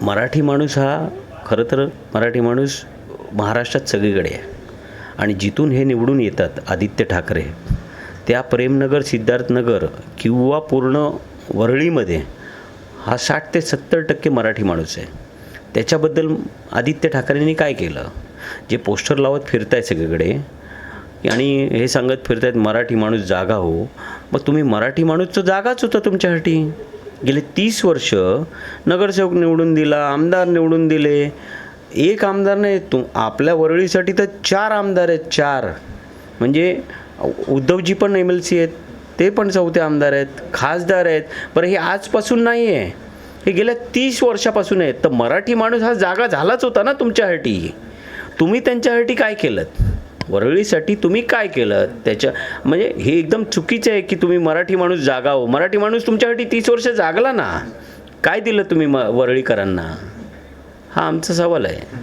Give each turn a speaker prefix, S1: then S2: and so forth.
S1: मराठी माणूस हा खरं तर मराठी माणूस महाराष्ट्रात सगळीकडे आहे आणि जिथून हे निवडून येतात आदित्य ठाकरे त्या प्रेमनगर सिद्धार्थनगर किंवा पूर्ण वरळीमध्ये हा 60 ते 70% मराठी माणूस आहे. त्याच्याबद्दल आदित्य ठाकरेंनी काय केलं? जे पोस्टर लावत फिरत आहेत सगळीकडे आणि हे सांगत फिरत आहेत मराठी माणूस जागा हो, मग तुम्ही मराठी माणूस तर जागाच होता तुमच्यासाठी. गेले 30 वर्ष नगरसेवक निवडून दिला, आमदार निवडून दिले. एक आमदार नाही, आपल्या वरळीसाठी तर 4 आमदार आहेत. 4 म्हणजे उद्धवजी पण MLC आहेत, ते पण 4थे आमदार आहेत, खासदार आहेत. बरं हे आजपासून नाही आहे, हे गेल्या 30 वर्षापासून आहेत. तर मराठी माणूस हा जागा झालाच होता ना तुमच्यासाठी. तुम्ही त्यांच्यासाठी काय केलं? वरळीसाठी तुम्ही काय केलं? त्याच्या म्हणजे हे एकदम चुकीचं आहे की तुम्ही मराठी माणूस जागा हो. मराठी माणूस तुमच्यासाठी 30 वर्ष जागला ना. काय दिलं तुम्ही वरळीकरांना? हा आमचा सवाल आहे.